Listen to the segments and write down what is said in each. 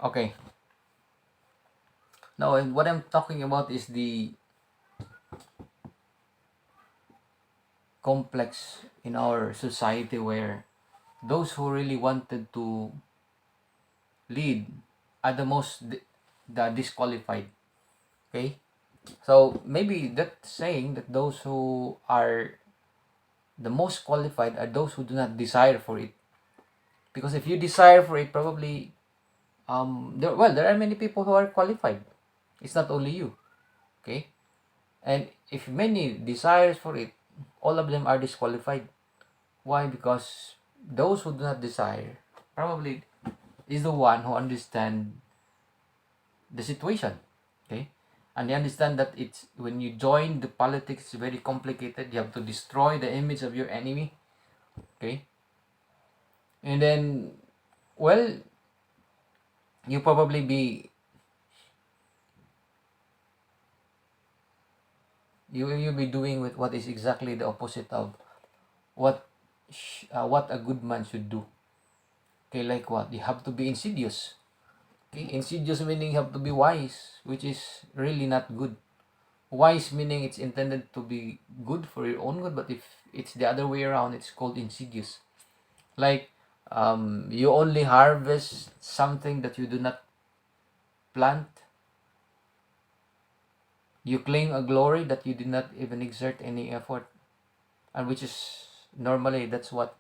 Okay. Now, what I'm talking about is the complex in our society where those who really wanted to lead are the disqualified. Okay. So maybe that's saying that those who are the most qualified are those who do not desire for it. Because if you desire for it, probably there are many people who are qualified. It's not only you. Okay. And if many desires for it, all of them are disqualified. Why? Because those who do not desire probably is the one who understand the situation. Okay. And they understand that it's when you join the politics, it's very complicated. You have to destroy the image of your enemy. Okay. And then, well, you probably be you'll be doing with what is exactly the opposite of what a good man should do. Okay, like what? You have to be insidious. Okay, insidious meaning you have to be wise, which is really not good. Wise meaning it's intended to be good for your own good, but if it's the other way around, it's called insidious. Like you only harvest something that you do not plant. You claim a glory that you did not even exert any effort, and which is normally that's what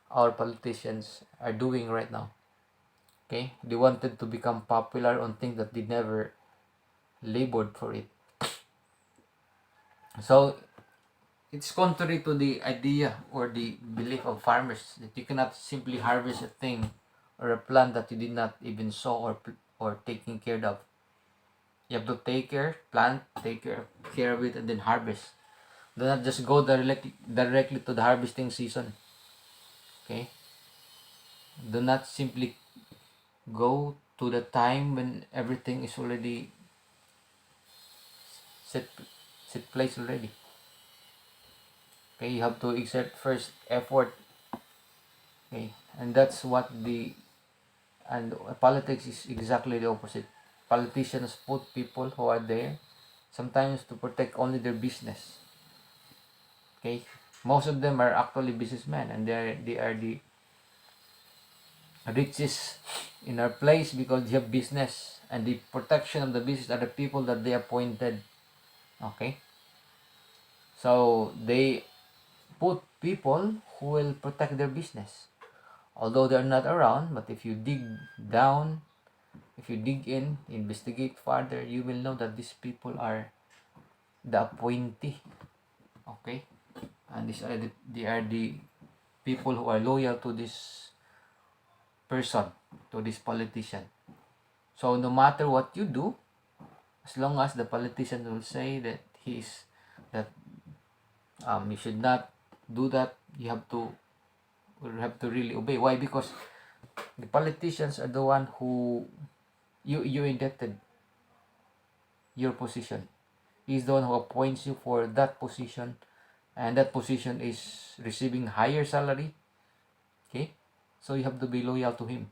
our politicians are doing right now. Okay, they wanted to become popular on things that they never labored for it. So it's contrary to the idea or the belief of farmers that you cannot simply harvest a thing or a plant that you did not even sow or taking care of. You have to take care, plant, take care of it, and then harvest. Do not just go directly to the harvesting season. Okay. Do not simply go to the time when everything is already set set place already. Okay, you have to exert first effort. Okay, and that's what the and politics is exactly the opposite. Politicians put people who are there sometimes to protect only their business. Okay, most of them are actually businessmen, and they are the richest in our place because they have business, and the protection of the business are the people that they appointed. Okay, so they put people who will protect their business, although they're not around. But if you dig down, if you dig in, investigate further, you will know that these people are the appointee. Okay, and they are the people who are loyal to this person, to this politician. So no matter what you do, as long as the politician will say that that you should not do that, you have to really obey. Why? Because the politicians are the one who you indebted your position. He's the one who appoints you for that position, and that position is receiving higher salary. Okay, so you have to be loyal to him.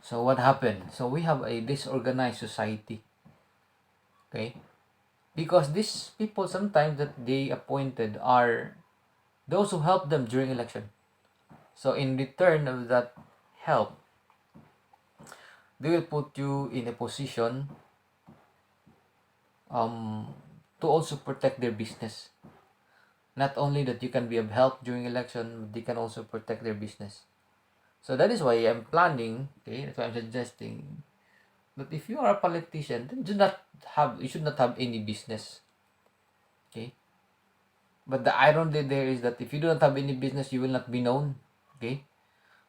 So what happened? So we have a disorganized society. Okay, because these people sometimes that they appointed are those who help them during election. So in return of that help, they will put you in a position um, to also protect their business. Not only that you can be of help during election, they can also protect their business. So that is why I'm planning. Okay, that's why I'm suggesting that if you are a politician, then you should not have any business. Okay, but the irony there is that if you do not have any business, you will not be known. Okay,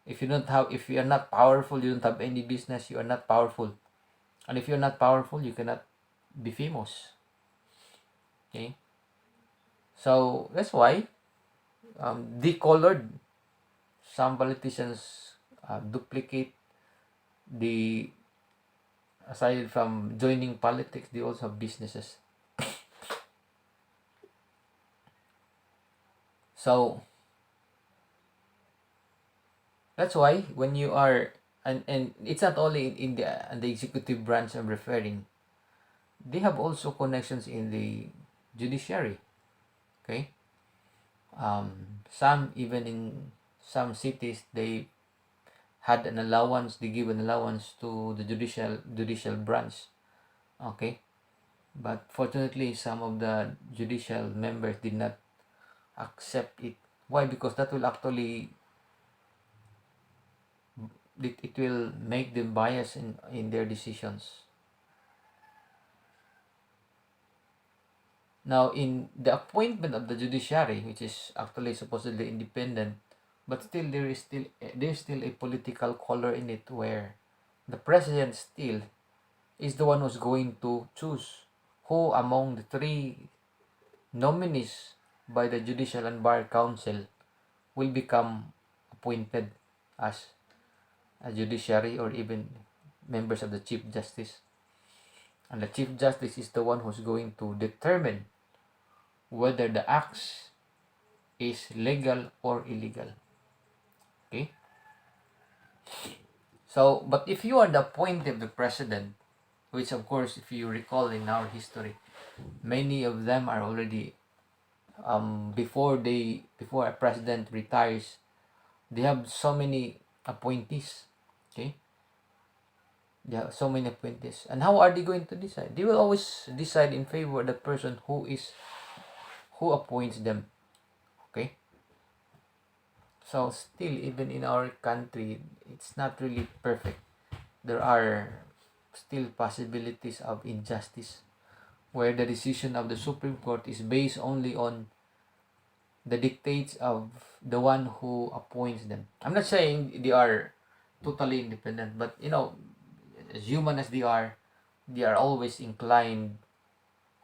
if you are not powerful, you don't have any business, you are not powerful, and if you're not powerful, you cannot be famous. Okay, so that's why decolored some politicians duplicate the aside from joining politics, they also have businesses. So that's why when you are and it's not only in the executive branch I'm referring. They have also connections in the judiciary. Okay, some even in some cities they had an allowance. They give an allowance to the judicial branch. Okay, but fortunately, some of the judicial members did not accept it. Why? Because that will actually it will make them bias in their decisions. Now, in the appointment of the judiciary, which is actually supposedly independent, but still there's still a political color in it, where the president still is the one who's going to choose who among the three nominees by the Judicial and Bar Council will become appointed as a judiciary or even members of the Chief Justice. And the Chief Justice is the one who's going to determine whether the acts is legal or illegal. Okay? So, but if you are the appointee of the president, which of course, if you recall in our history, many of them are already before a president retires, they have so many appointees. Okay, they have so many appointees, and how are they going to decide? They will always decide in favor of the person who appoints them. Okay, so still, even in our country, it's not really perfect. There are still possibilities of injustice, where the decision of the Supreme Court is based only on the dictates of the one who appoints them. I'm not saying they are totally independent, but as human as they are always inclined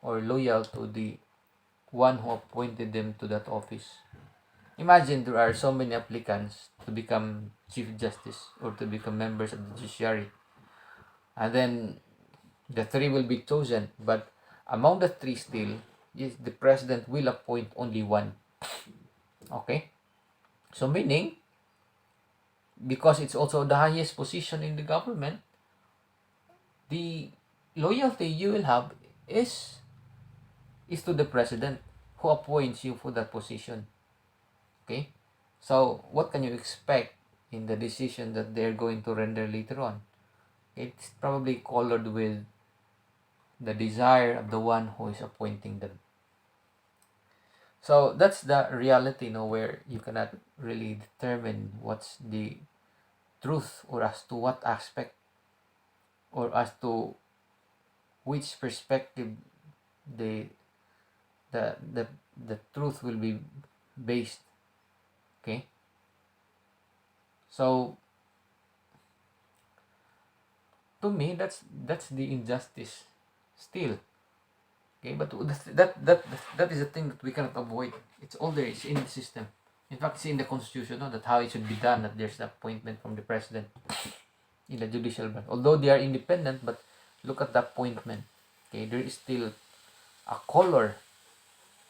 or loyal to the one who appointed them to that office. Imagine there are so many applicants to become Chief Justice or to become members of the judiciary, and then the three will be chosen, but among the three still, yes, the president will appoint only one. Okay? So meaning, because it's also the highest position in the government, the loyalty you will have is to the president who appoints you for that position. Okay? So what can you expect in the decision that they're going to render later on? It's probably colored with the desire of the one who is appointing them. So that's the reality, where you cannot really determine what's the truth, or as to what aspect, or as to which perspective the the the, the truth will be based. Okay, so to me, that's the injustice still. Okay, but that is the thing that we cannot avoid. It's all there. It's in the system. In fact, it's in the constitution, that how it should be done, that there's the appointment from the president in the judicial branch, although they are independent. But look at the appointment. Okay, there is still a color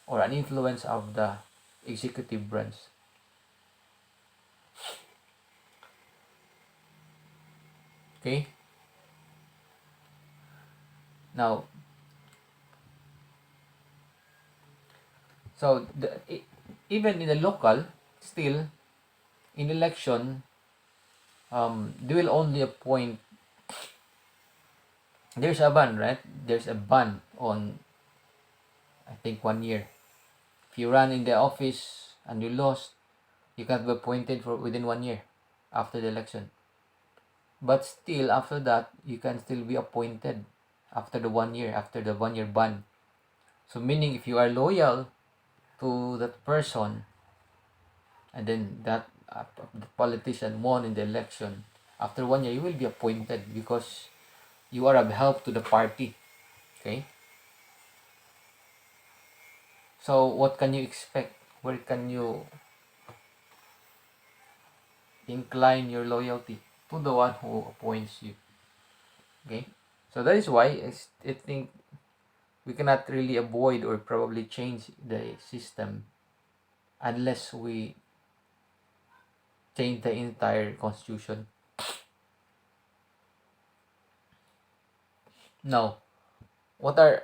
or an influence of the executive branch. Okay, now, so even in the local, still in election, they will only appoint. There's a ban, right? There's a ban on, I think, 1 year. If you run in the office and you lost, you can't be appointed for within 1 year after the election. But still, after that, you can still be appointed after the 1 year, after the 1 year ban. So meaning, if you are loyal to that person, and then that the politician won in the election, after 1 year, you will be appointed because you are of help to the party. Okay? So what can you expect? Where can you incline your loyalty? To the one who appoints you. Okay? So that is why I think we cannot really avoid or probably change the system unless we change the entire constitution. Now, what are